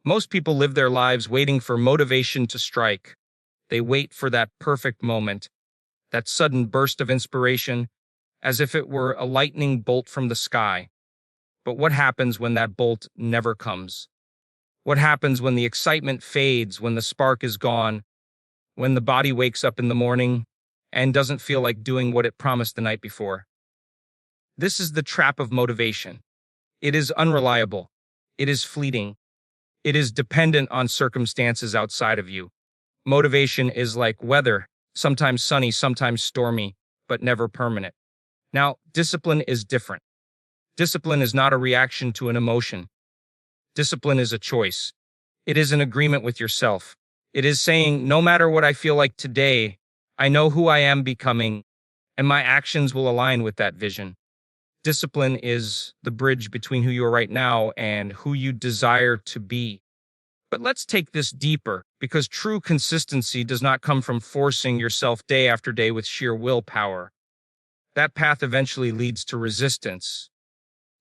Most people live their lives waiting for motivation to strike. They wait for that perfect moment, that sudden burst of inspiration, as if it were a lightning bolt from the sky. But what happens when that bolt never comes? What happens when the excitement fades, when the spark is gone, when the body wakes up in the morning and doesn't feel like doing what it promised the night before? This is the trap of motivation. It is unreliable. It is fleeting. It is dependent on circumstances outside of you. Motivation is like weather, sometimes sunny, sometimes stormy, but never permanent. Now, discipline is different. Discipline is not a reaction to an emotion. Discipline is a choice. It is an agreement with yourself. It is saying, no matter what I feel like today, I know who I am becoming, and my actions will align with that vision. Discipline is the bridge between who you are right now and who you desire to be. But let's take this deeper, because true consistency does not come from forcing yourself day after day with sheer willpower. That path eventually leads to resistance,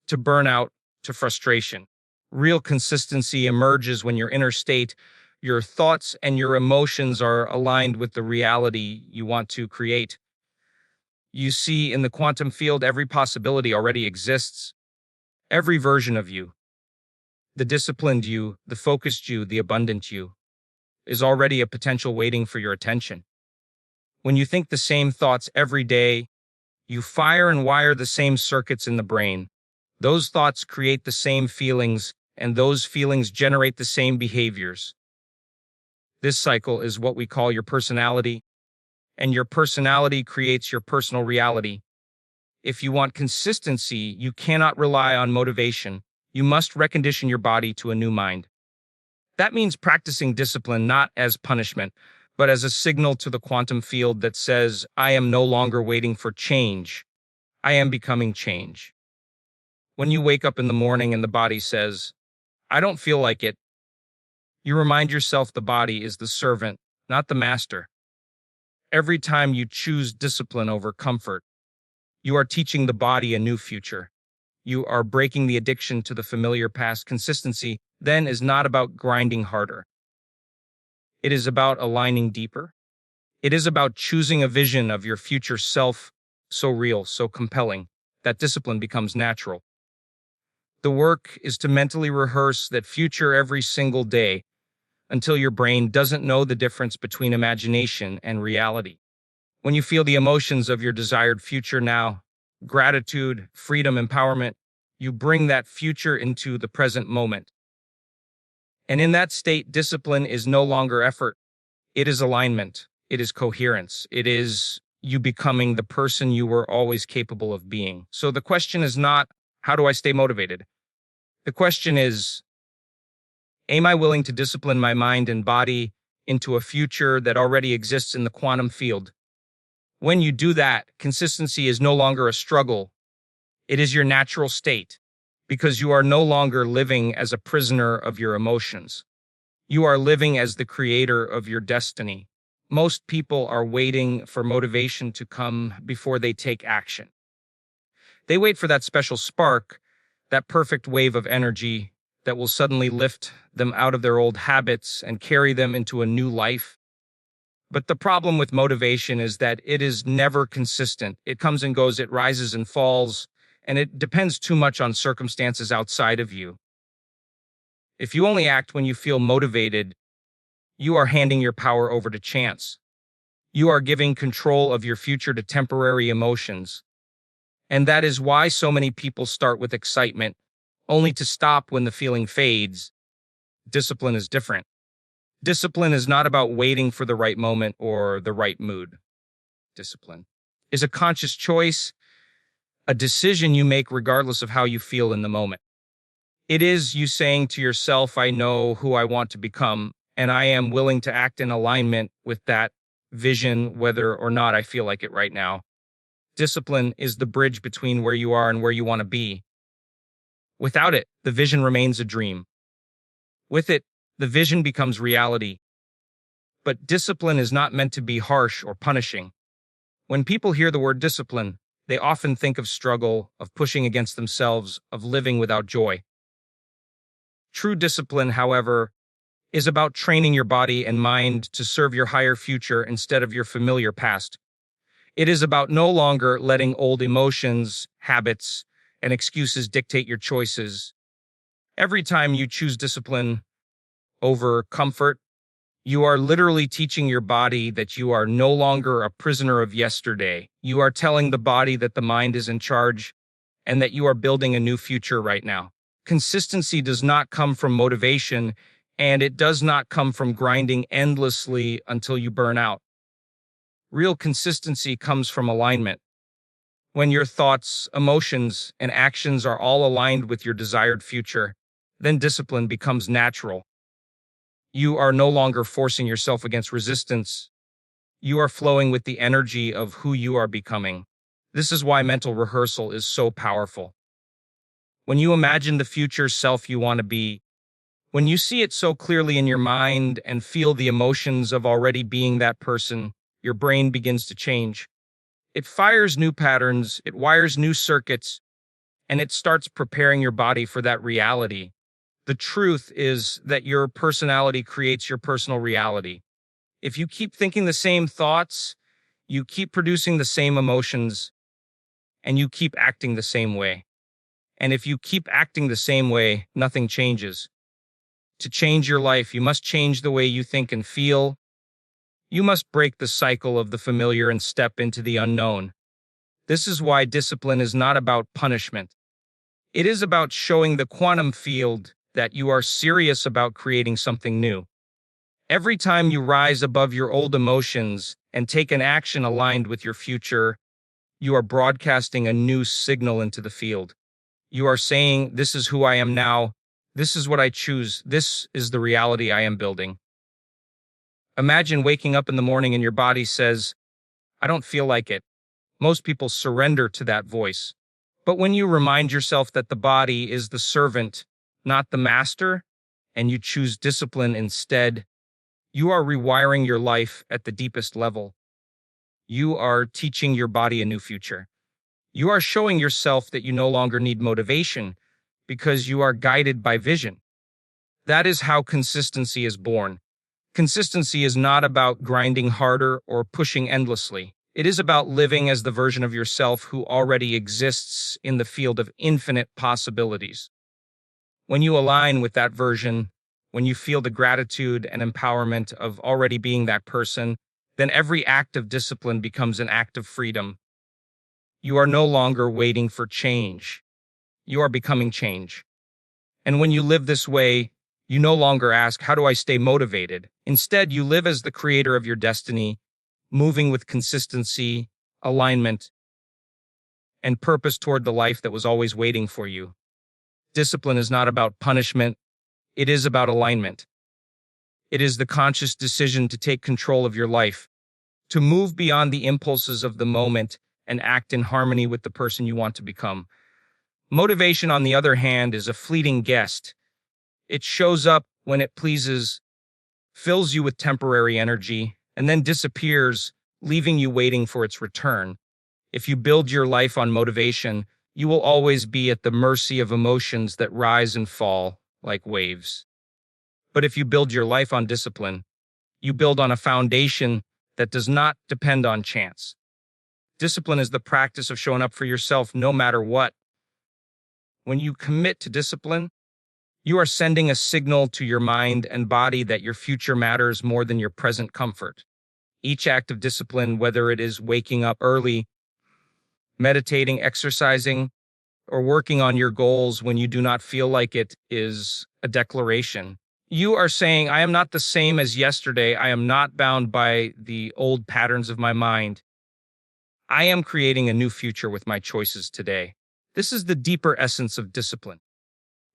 to burnout, to frustration. Real consistency emerges when your inner state, your thoughts, and your emotions are aligned with the reality you want to create. You see, in the quantum field, every possibility already exists. Every version of you, the disciplined you, the focused you, the abundant you, is already a potential waiting for your attention. When you think the same thoughts every day, you fire and wire the same circuits in the brain. Those thoughts create the same feelings, and those feelings generate the same behaviors. This cycle is what we call your personality, and your personality creates your personal reality. If you want consistency, you cannot rely on motivation. You must recondition your body to a new mind. That means practicing discipline not as punishment, but as a signal to the quantum field that says, I am no longer waiting for change. I am becoming change. When you wake up in the morning and the body says, I don't feel like it, you remind yourself the body is the servant, not the master. Every time you choose discipline over comfort, you are teaching the body a new future. You are breaking the addiction to the familiar past. Consistency, then, is not about grinding harder. It is about aligning deeper. It is about choosing a vision of your future self so real, so compelling, that discipline becomes natural. The work is to mentally rehearse that future every single day until your brain doesn't know the difference between imagination and reality. When you feel the emotions of your desired future now, gratitude, freedom, empowerment, you bring that future into the present moment. And in that state, discipline is no longer effort. It is alignment. It is coherence. It is you becoming the person you were always capable of being. So the question is not, how do I stay motivated? The question is, am I willing to discipline my mind and body into a future that already exists in the quantum field? When you do that, consistency is no longer a struggle. It is your natural state, because you are no longer living as a prisoner of your emotions. You are living as the creator of your destiny. Most people are waiting for motivation to come before they take action. They wait for that special spark, that perfect wave of energy that will suddenly lift them out of their old habits and carry them into a new life. But the problem with motivation is that it is never consistent. It comes and goes, it rises and falls, and it depends too much on circumstances outside of you. If you only act when you feel motivated, you are handing your power over to chance. You are giving control of your future to temporary emotions. And that is why so many people start with excitement, only to stop when the feeling fades. Discipline is different. Discipline is not about waiting for the right moment or the right mood. Discipline is a conscious choice, a decision you make regardless of how you feel in the moment. It is you saying to yourself, I know who I want to become, and I am willing to act in alignment with that vision, whether or not I feel like it right now. Discipline is the bridge between where you are and where you want to be. Without it, the vision remains a dream. With it, the vision becomes reality. But discipline is not meant to be harsh or punishing. When people hear the word discipline, they often think of struggle, of pushing against themselves, of living without joy. True discipline, however, is about training your body and mind to serve your higher future instead of your familiar past. It is about no longer letting old emotions, habits, and excuses dictate your choices. Every time you choose discipline over comfort, you are literally teaching your body that you are no longer a prisoner of yesterday. You are telling the body that the mind is in charge and that you are building a new future right now. Consistency does not come from motivation, and it does not come from grinding endlessly until you burn out. Real consistency comes from alignment. When your thoughts, emotions, and actions are all aligned with your desired future, then discipline becomes natural. You are no longer forcing yourself against resistance. You are flowing with the energy of who you are becoming. This is why mental rehearsal is so powerful. When you imagine the future self you want to be, when you see it so clearly in your mind and feel the emotions of already being that person, your brain begins to change. It fires new patterns, it wires new circuits, and it starts preparing your body for that reality. The truth is that your personality creates your personal reality. If you keep thinking the same thoughts, you keep producing the same emotions, and you keep acting the same way. And if you keep acting the same way, nothing changes. To change your life, you must change the way you think and feel. You must break the cycle of the familiar and step into the unknown. This is why discipline is not about punishment. It is about showing the quantum field that you are serious about creating something new. Every time you rise above your old emotions and take an action aligned with your future, you are broadcasting a new signal into the field. You are saying, "This is who I am now. This is what I choose. This is the reality I am building." Imagine waking up in the morning and your body says, "I don't feel like it." Most people surrender to that voice. But when you remind yourself that the body is the servant, not the master, and you choose discipline instead, you are rewiring your life at the deepest level. You are teaching your body a new future. You are showing yourself that you no longer need motivation because you are guided by vision. That is how consistency is born. Consistency is not about grinding harder or pushing endlessly. It is about living as the version of yourself who already exists in the field of infinite possibilities. When you align with that version, when you feel the gratitude and empowerment of already being that person, then every act of discipline becomes an act of freedom. You are no longer waiting for change. You are becoming change. And when you live this way, you no longer ask, "How do I stay motivated?" Instead, you live as the creator of your destiny, moving with consistency, alignment, and purpose toward the life that was always waiting for you. Discipline is not about punishment, it is about alignment. It is the conscious decision to take control of your life, to move beyond the impulses of the moment and act in harmony with the person you want to become. Motivation, on the other hand, is a fleeting guest. It shows up when it pleases, fills you with temporary energy, and then disappears, leaving you waiting for its return. If you build your life on motivation, you will always be at the mercy of emotions that rise and fall like waves. But if you build your life on discipline, you build on a foundation that does not depend on chance. Discipline is the practice of showing up for yourself no matter what. When you commit to discipline, you are sending a signal to your mind and body that your future matters more than your present comfort. Each act of discipline, whether it is waking up early, meditating, exercising, or working on your goals when you do not feel like it, is a declaration. You are saying, "I am not the same as yesterday. I am not bound by the old patterns of my mind. I am creating a new future with my choices today." This is the deeper essence of discipline.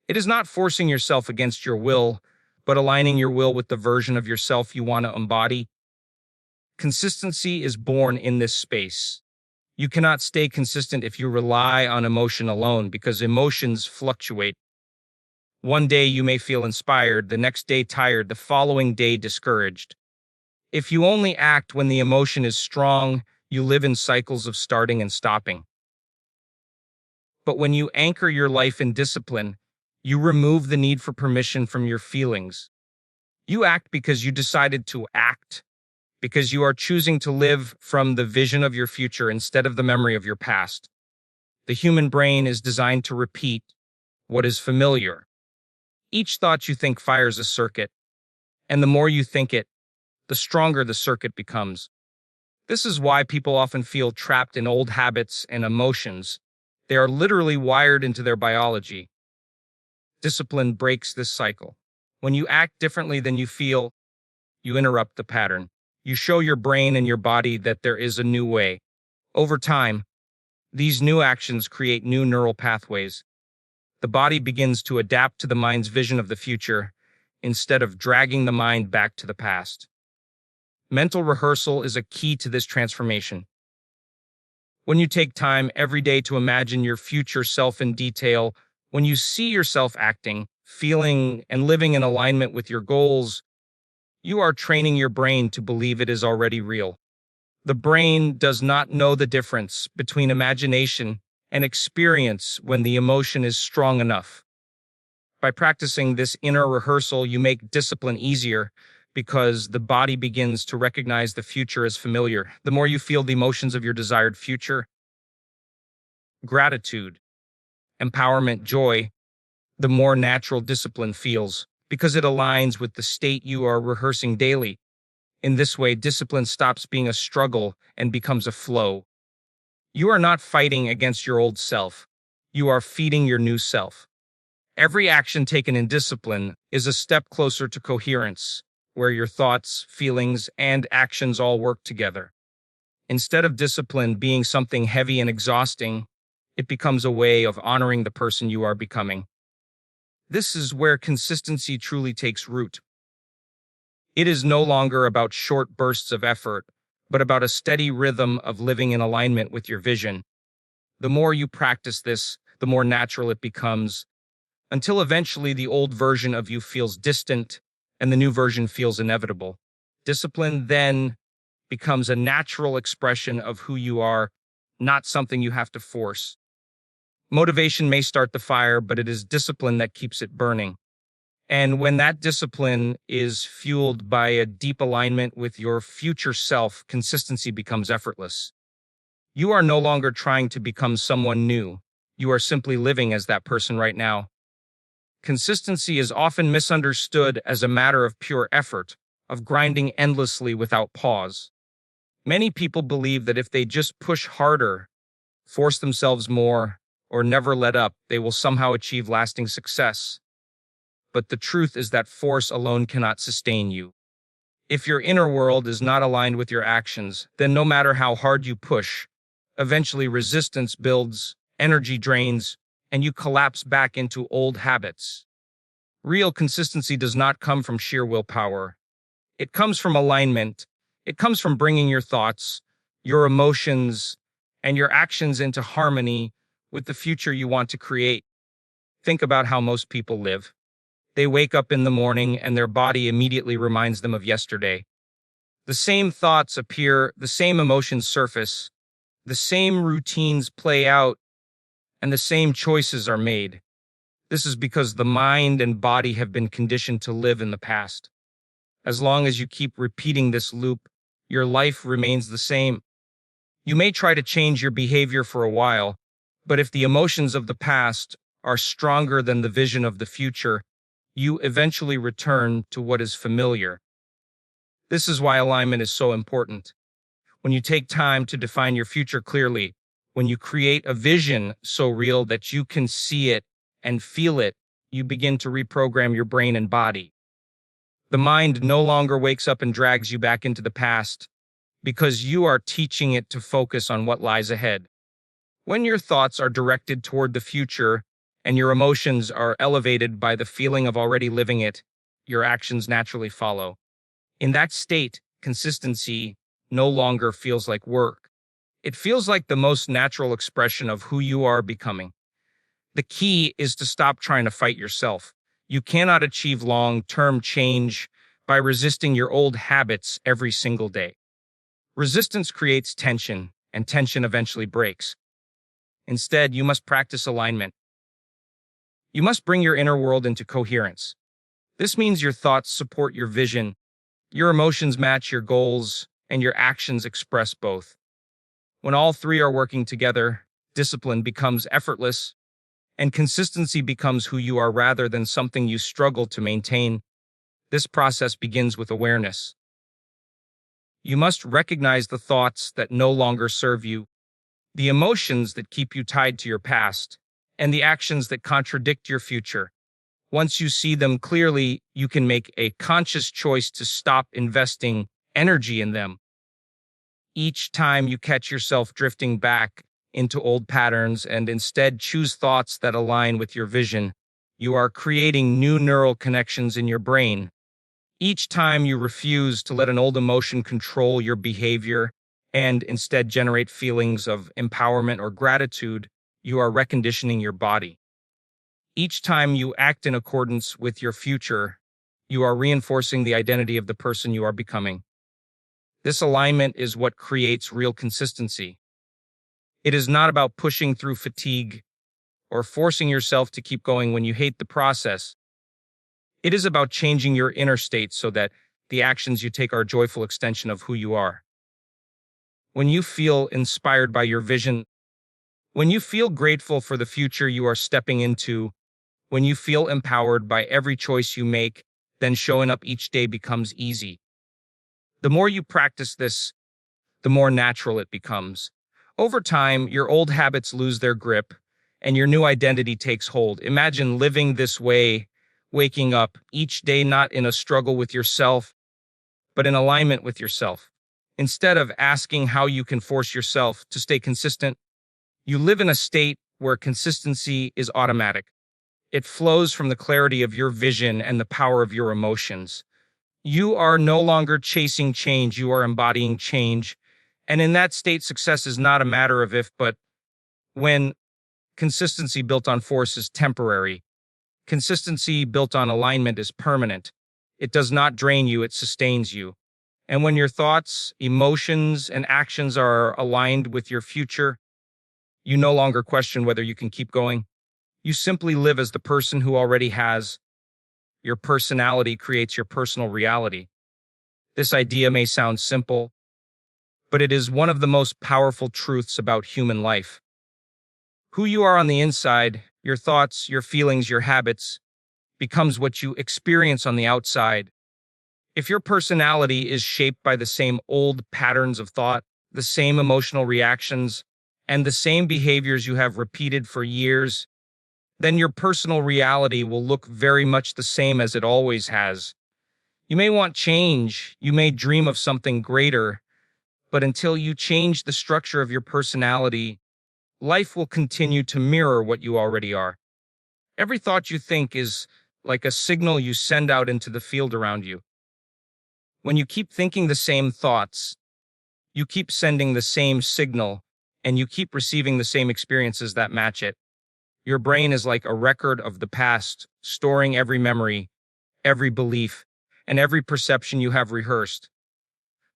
It is not forcing yourself against your will, but aligning your will with the version of yourself you want to embody. Consistency is born in this space. You cannot stay consistent if you rely on emotion alone because emotions fluctuate. One day you may feel inspired, the next day tired, the following day discouraged. If you only act when the emotion is strong, you live in cycles of starting and stopping. But when you anchor your life in discipline, you remove the need for permission from your feelings. You act because you decided to act, because you are choosing to live from the vision of your future instead of the memory of your past. The human brain is designed to repeat what is familiar. Each thought you think fires a circuit, and the more you think it, the stronger the circuit becomes. This is why people often feel trapped in old habits and emotions. They are literally wired into their biology. Discipline breaks this cycle. When you act differently than you feel, you interrupt the pattern. You show your brain and your body that there is a new way. Over time, these new actions create new neural pathways. The body begins to adapt to the mind's vision of the future instead of dragging the mind back to the past. Mental rehearsal is a key to this transformation. When you take time every day to imagine your future self in detail, when you see yourself acting, feeling, and living in alignment with your goals, you are training your brain to believe it is already real. The brain does not know the difference between imagination and experience when the emotion is strong enough. By practicing this inner rehearsal, you make discipline easier because the body begins to recognize the future as familiar. The more you feel the emotions of your desired future, gratitude, empowerment, joy, the more natural discipline feels because it aligns with the state you are rehearsing daily. In this way, discipline stops being a struggle and becomes a flow. You are not fighting against your old self. You are feeding your new self. Every action taken in discipline is a step closer to coherence, where your thoughts, feelings, and actions all work together. Instead of discipline being something heavy and exhausting, it becomes a way of honoring the person you are becoming. This is where consistency truly takes root. It is no longer about short bursts of effort, but about a steady rhythm of living in alignment with your vision. The more you practice this, the more natural it becomes, until eventually the old version of you feels distant and the new version feels inevitable. Discipline then becomes a natural expression of who you are, not something you have to force. Motivation may start the fire, but it is discipline that keeps it burning. And when that discipline is fueled by a deep alignment with your future self, consistency becomes effortless. You are no longer trying to become someone new. You are simply living as that person right now. Consistency is often misunderstood as a matter of pure effort, of grinding endlessly without pause. Many people believe that if they just push harder, force themselves more, or never let up, they will somehow achieve lasting success. But the truth is that force alone cannot sustain you. If your inner world is not aligned with your actions, then no matter how hard you push, eventually resistance builds, energy drains, and you collapse back into old habits. Real consistency does not come from sheer willpower. It comes from alignment. It comes from bringing your thoughts, your emotions, and your actions into harmony with the future you want to create. Think about how most people live. They wake up in the morning and their body immediately reminds them of yesterday. The same thoughts appear, the same emotions surface, the same routines play out, and the same choices are made. This is because the mind and body have been conditioned to live in the past. As long as you keep repeating this loop, your life remains the same. You may try to change your behavior for a while, but if the emotions of the past are stronger than the vision of the future, you eventually return to what is familiar. This is why alignment is so important. When you take time to define your future clearly, when you create a vision so real that you can see it and feel it, you begin to reprogram your brain and body. The mind no longer wakes up and drags you back into the past because you are teaching it to focus on what lies ahead. When your thoughts are directed toward the future and your emotions are elevated by the feeling of already living it, your actions naturally follow. In that state, consistency no longer feels like work. It feels like the most natural expression of who you are becoming. The key is to stop trying to fight yourself. You cannot achieve long-term change by resisting your old habits every single day. Resistance creates tension, and tension eventually breaks. Instead, you must practice alignment. You must bring your inner world into coherence. This means your thoughts support your vision, your emotions match your goals, and your actions express both. When all three are working together, discipline becomes effortless, and consistency becomes who you are rather than something you struggle to maintain. This process begins with awareness. You must recognize the thoughts that no longer serve you, the emotions that keep you tied to your past, and the actions that contradict your future. Once you see them clearly, you can make a conscious choice to stop investing energy in them. Each time you catch yourself drifting back into old patterns and instead choose thoughts that align with your vision, you are creating new neural connections in your brain. Each time you refuse to let an old emotion control your behavior and instead generate feelings of empowerment or gratitude, you are reconditioning your body. Each time you act in accordance with your future, you are reinforcing the identity of the person you are becoming. This alignment is what creates real consistency. It is not about pushing through fatigue or forcing yourself to keep going when you hate the process. It is about changing your inner state so that the actions you take are a joyful extension of who you are. When you feel inspired by your vision, when you feel grateful for the future you are stepping into, when you feel empowered by every choice you make, then showing up each day becomes easy. The more you practice this, the more natural it becomes. Over time, your old habits lose their grip and your new identity takes hold. Imagine living this way, waking up each day not in a struggle with yourself, but in alignment with yourself. Instead of asking how you can force yourself to stay consistent, you live in a state where consistency is automatic. It flows from the clarity of your vision and the power of your emotions. You are no longer chasing change, you are embodying change. And in that state, success is not a matter of if, but when. Consistency built on force is temporary. Consistency built on alignment is permanent. It does not drain you, it sustains you. And when your thoughts, emotions, and actions are aligned with your future, you no longer question whether you can keep going. You simply live as the person who already has. Your personality creates your personal reality. This idea may sound simple, but it is one of the most powerful truths about human life. Who you are on the inside, your thoughts, your feelings, your habits, becomes what you experience on the outside. If your personality is shaped by the same old patterns of thought, the same emotional reactions, and the same behaviors you have repeated for years, then your personal reality will look very much the same as it always has. You may want change, you may dream of something greater, but until you change the structure of your personality, life will continue to mirror what you already are. Every thought you think is like a signal you send out into the field around you. When you keep thinking the same thoughts, you keep sending the same signal, and you keep receiving the same experiences that match it. Your brain is like a record of the past, storing every memory, every belief, and every perception you have rehearsed.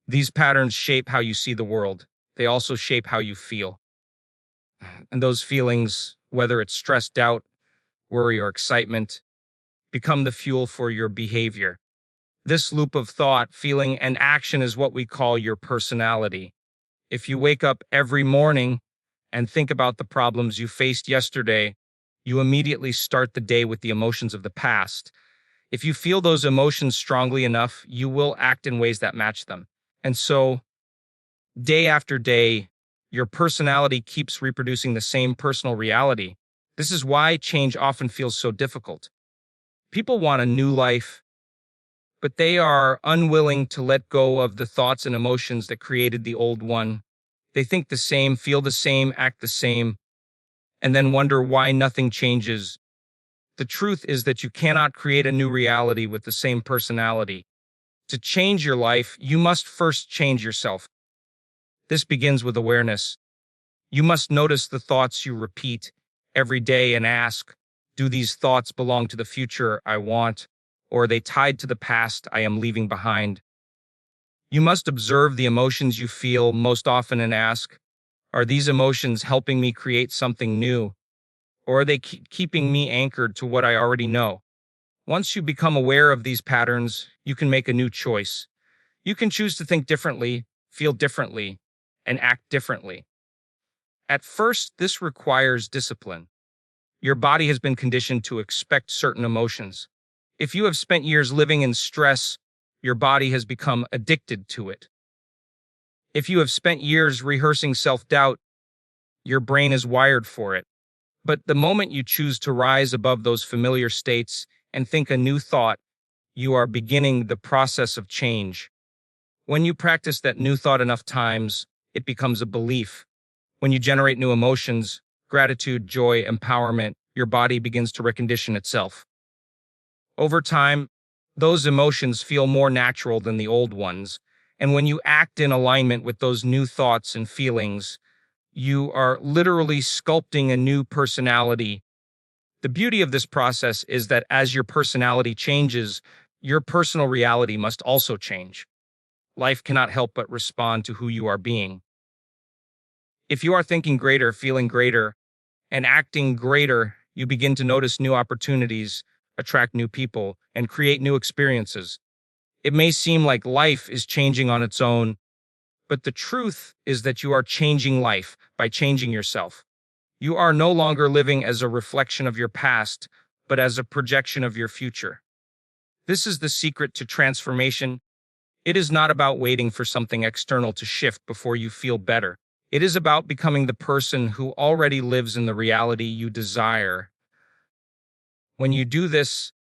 These patterns shape how you see the world. They also shape how you feel. And those feelings, whether it's stress, doubt, worry, or excitement, become the fuel for your behavior. This loop of thought, feeling, and action is what we call your personality. If you wake up every morning and think about the problems you faced yesterday, you immediately start the day with the emotions of the past. If you feel those emotions strongly enough, you will act in ways that match them. And so, day after day, your personality keeps reproducing the same personal reality. This is why change often feels so difficult. People want a new life, but they are unwilling to let go of the thoughts and emotions that created the old one. They think the same, feel the same, act the same, and then wonder why nothing changes. The truth is that you cannot create a new reality with the same personality. To change your life, you must first change yourself. This begins with awareness. You must notice the thoughts you repeat every day and ask, do these thoughts belong to the future I want, or are they tied to the past I am leaving behind? You must observe the emotions you feel most often and ask, are these emotions helping me create something new, or are they keeping me anchored to what I already know? Once you become aware of these patterns, you can make a new choice. You can choose to think differently, feel differently, and act differently. At first, this requires discipline. Your body has been conditioned to expect certain emotions. If you have spent years living in stress, your body has become addicted to it. If you have spent years rehearsing self-doubt, your brain is wired for it. But the moment you choose to rise above those familiar states and think a new thought, you are beginning the process of change. When you practice that new thought enough times, it becomes a belief. When you generate new emotions, gratitude, joy, empowerment, your body begins to recondition itself. Over time, those emotions feel more natural than the old ones, and when you act in alignment with those new thoughts and feelings, you are literally sculpting a new personality. The beauty of this process is that as your personality changes, your personal reality must also change. Life cannot help but respond to who you are being. If you are thinking greater, feeling greater, and acting greater, you begin to notice new opportunities, attract new people, and create new experiences. It may seem like life is changing on its own, but the truth is that you are changing life by changing yourself. You are no longer living as a reflection of your past, but as a projection of your future. This is the secret to transformation. It is not about waiting for something external to shift before you feel better. It is about becoming the person who already lives in the reality you desire. When you do this,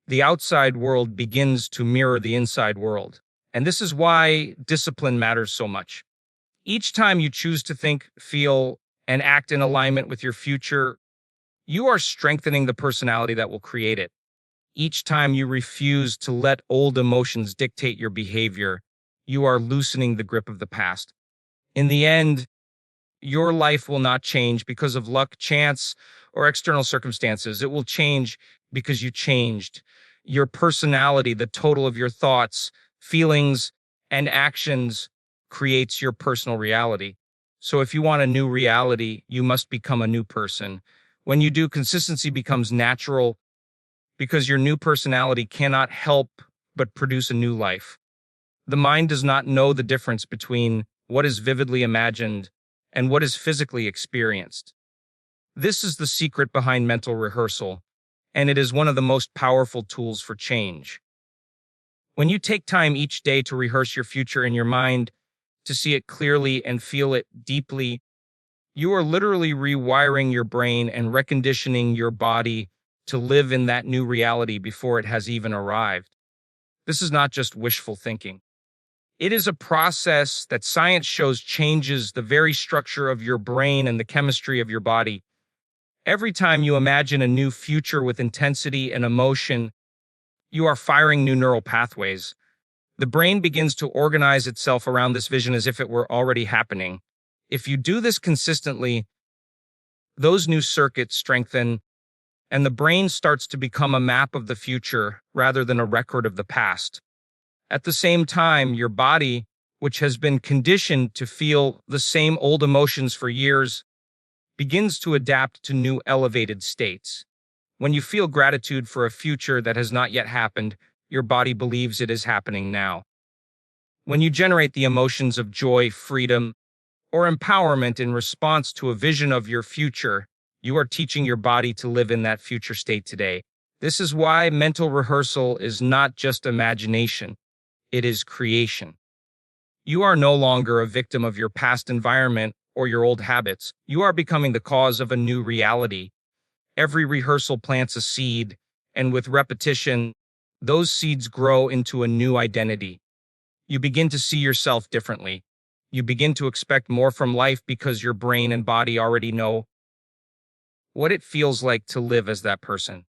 the outside world begins to mirror the inside world. And this is why discipline matters so much. Each time you choose to think, feel, and act in alignment with your future, you are strengthening the personality that will create it. Each time you refuse to let old emotions dictate your behavior, you are loosening the grip of the past. In the end, your life will not change because of luck, chance, or external circumstances. It will change because you changed. Your personality, the total of your thoughts, feelings, and actions, creates your personal reality. So if you want a new reality, you must become a new person. When you do, consistency becomes natural because your new personality cannot help but produce a new life. The mind does not know the difference between what is vividly imagined and what is physically experienced. This is the secret behind mental rehearsal, and it is one of the most powerful tools for change. When you take time each day to rehearse your future in your mind, to see it clearly and feel it deeply, you are literally rewiring your brain and reconditioning your body to live in that new reality before it has even arrived. This is not just wishful thinking. It is a process that science shows changes the very structure of your brain and the chemistry of your body. Every time you imagine a new future with intensity and emotion, you are firing new neural pathways. The brain begins to organize itself around this vision as if it were already happening. If you do this consistently, those new circuits strengthen, and the brain starts to become a map of the future rather than a record of the past. At the same time, your body, which has been conditioned to feel the same old emotions for years, begins to adapt to new elevated states. When you feel gratitude for a future that has not yet happened, your body believes it is happening now. When you generate the emotions of joy, freedom, or empowerment in response to a vision of your future, you are teaching your body to live in that future state today. This is why mental rehearsal is not just imagination, it is creation. You are no longer a victim of your past environment or your old habits. You are becoming the cause of a new reality. Every rehearsal plants a seed, and with repetition, those seeds grow into a new identity. You begin to see yourself differently. You begin to expect more from life because your brain and body already know what it feels like to live as that person.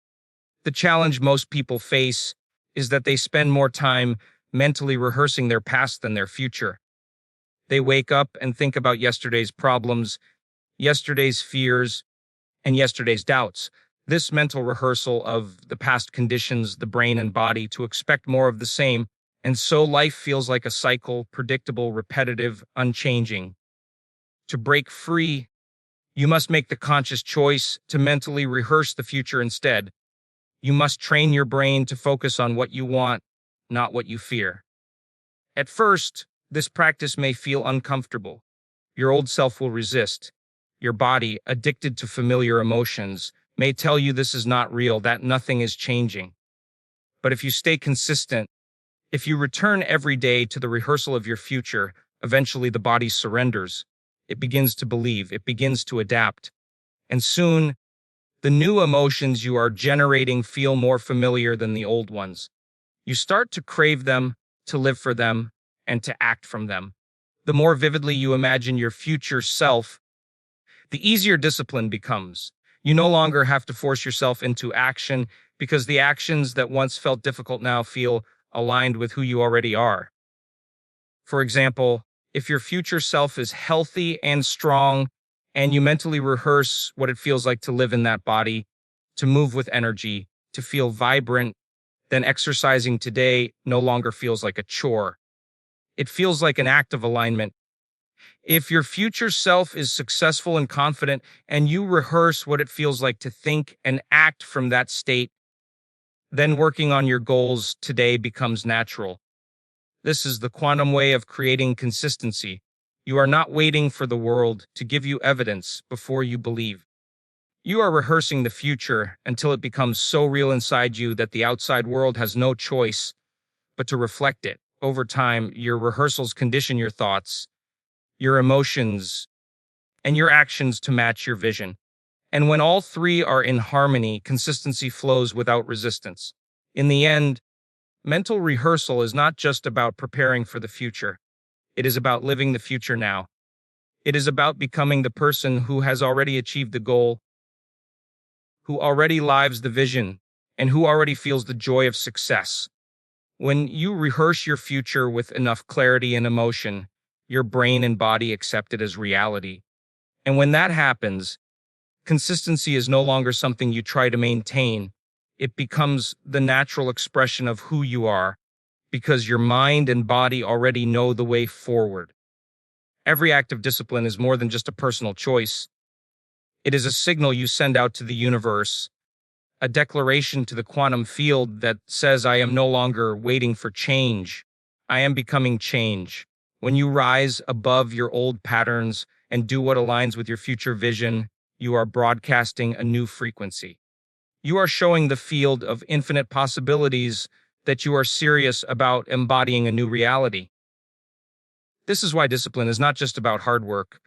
The challenge most people face is that they spend more time mentally rehearsing their past than their future. They wake up and think about yesterday's problems, yesterday's fears, and yesterday's doubts. This mental rehearsal of the past conditions the brain and body to expect more of the same, and so life feels like a cycle, predictable, repetitive, unchanging. To break free, you must make the conscious choice to mentally rehearse the future instead. You must train your brain to focus on what you want, not what you fear. At first, this practice may feel uncomfortable. Your old self will resist. Your body, addicted to familiar emotions, may tell you this is not real, that nothing is changing. But if you stay consistent, if you return every day to the rehearsal of your future, eventually the body surrenders. It begins to believe, it begins to adapt. And soon, the new emotions you are generating feel more familiar than the old ones. You start to crave them, to live for them, and to act from them. The more vividly you imagine your future self, the easier discipline becomes. You no longer have to force yourself into action because the actions that once felt difficult now feel aligned with who you already are. For example, if your future self is healthy and strong, and you mentally rehearse what it feels like to live in that body, to move with energy, to feel vibrant, then exercising today no longer feels like a chore. It feels like an act of alignment. If your future self is successful and confident, and you rehearse what it feels like to think and act from that state, then working on your goals today becomes natural. This is the quantum way of creating consistency. You are not waiting for the world to give you evidence before you believe. You are rehearsing the future until it becomes so real inside you that the outside world has no choice but to reflect it. Over time, your rehearsals condition your thoughts, your emotions, and your actions to match your vision. And when all three are in harmony, consistency flows without resistance. In the end, mental rehearsal is not just about preparing for the future. It is about living the future now. It is about becoming the person who has already achieved the goal, who already lives the vision, and who already feels the joy of success. When you rehearse your future with enough clarity and emotion, your brain and body accept it as reality. And when that happens, consistency is no longer something you try to maintain. It becomes the natural expression of who you are, because your mind and body already know the way forward. Every act of discipline is more than just a personal choice. It is a signal you send out to the universe, a declaration to the quantum field that says, I am no longer waiting for change. I am becoming change. When you rise above your old patterns and do what aligns with your future vision, you are broadcasting a new frequency. You are showing the field of infinite possibilities that you are serious about embodying a new reality. This is why discipline is not just about hard work.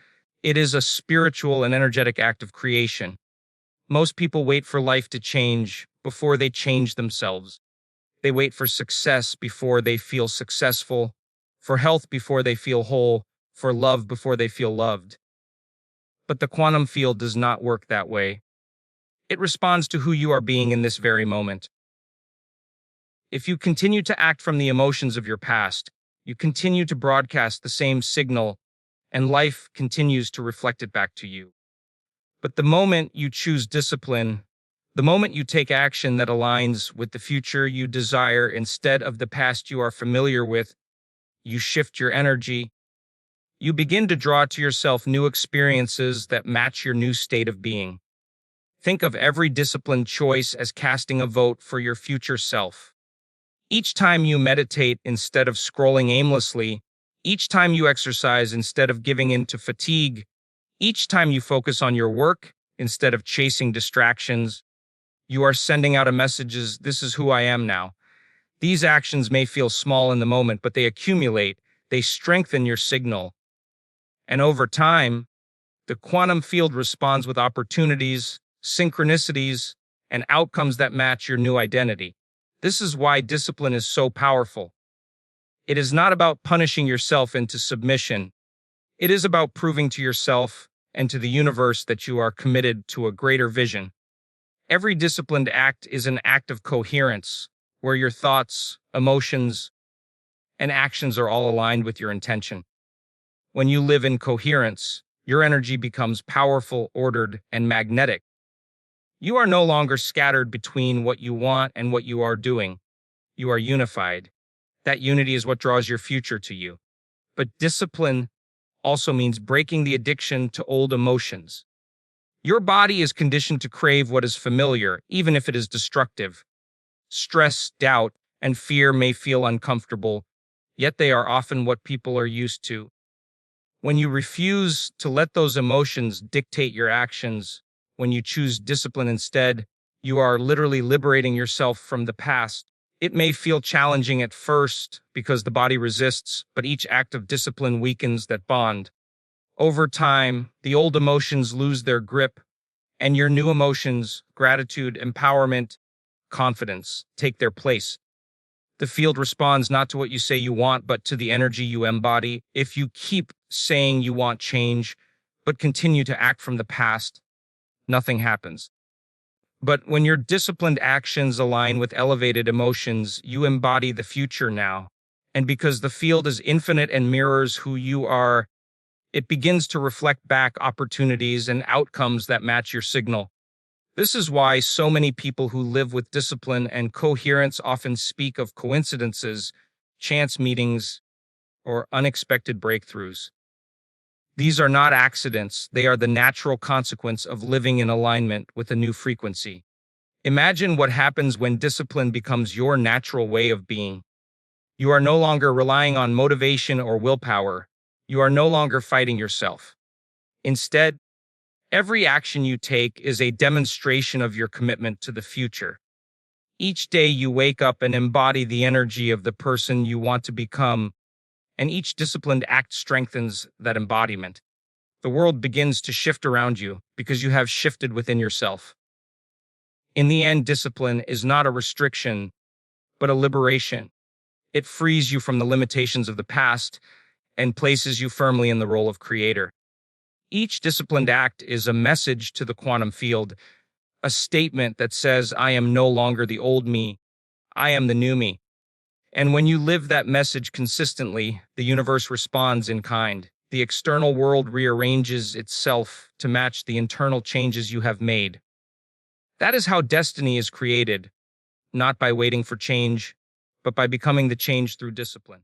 It is a spiritual and energetic act of creation. Most people wait for life to change before they change themselves. They wait for success before they feel successful, for health before they feel whole, for love before they feel loved. But the quantum field does not work that way. It responds to who you are being in this very moment. If you continue to act from the emotions of your past, you continue to broadcast the same signal, and life continues to reflect it back to you. But the moment you choose discipline, the moment you take action that aligns with the future you desire instead of the past you are familiar with, you shift your energy. You begin to draw to yourself new experiences that match your new state of being. Think of every disciplined choice as casting a vote for your future self. Each time you meditate instead of scrolling aimlessly, each time you exercise instead of giving in to fatigue, each time you focus on your work instead of chasing distractions, you are sending out a message: this is who I am now. These actions may feel small in the moment, but they accumulate, they strengthen your signal. And over time, the quantum field responds with opportunities, synchronicities, and outcomes that match your new identity. This is why discipline is so powerful. It is not about punishing yourself into submission. It is about proving to yourself and to the universe that you are committed to a greater vision. Every disciplined act is an act of coherence, where your thoughts, emotions, and actions are all aligned with your intention. When you live in coherence, your energy becomes powerful, ordered, and magnetic. You are no longer scattered between what you want and what you are doing. You are unified. That unity is what draws your future to you. But discipline also means breaking the addiction to old emotions. Your body is conditioned to crave what is familiar, even if it is destructive. Stress, doubt, and fear may feel uncomfortable, yet they are often what people are used to. When you refuse to let those emotions dictate your actions, when you choose discipline instead, you are literally liberating yourself from the past. It may feel challenging at first because the body resists, but each act of discipline weakens that bond. Over time, the old emotions lose their grip, and your new emotions, gratitude, empowerment, confidence, take their place. The field responds not to what you say you want, but to the energy you embody. If you keep saying you want change, but continue to act from the past, nothing happens. But when your disciplined actions align with elevated emotions, you embody the future now. And because the field is infinite and mirrors who you are, it begins to reflect back opportunities and outcomes that match your signal. This is why so many people who live with discipline and coherence often speak of coincidences, chance meetings, or unexpected breakthroughs. These are not accidents, they are the natural consequence of living in alignment with a new frequency. Imagine what happens when discipline becomes your natural way of being. You are no longer relying on motivation or willpower. You are no longer fighting yourself. Instead, every action you take is a demonstration of your commitment to the future. Each day you wake up and embody the energy of the person you want to become, and each disciplined act strengthens that embodiment. The world begins to shift around you because you have shifted within yourself. In the end, discipline is not a restriction, but a liberation. It frees you from the limitations of the past and places you firmly in the role of creator. Each disciplined act is a message to the quantum field, a statement that says, I am no longer the old me, I am the new me. And when you live that message consistently, the universe responds in kind. The external world rearranges itself to match the internal changes you have made. That is how destiny is created, not by waiting for change, but by becoming the change through discipline.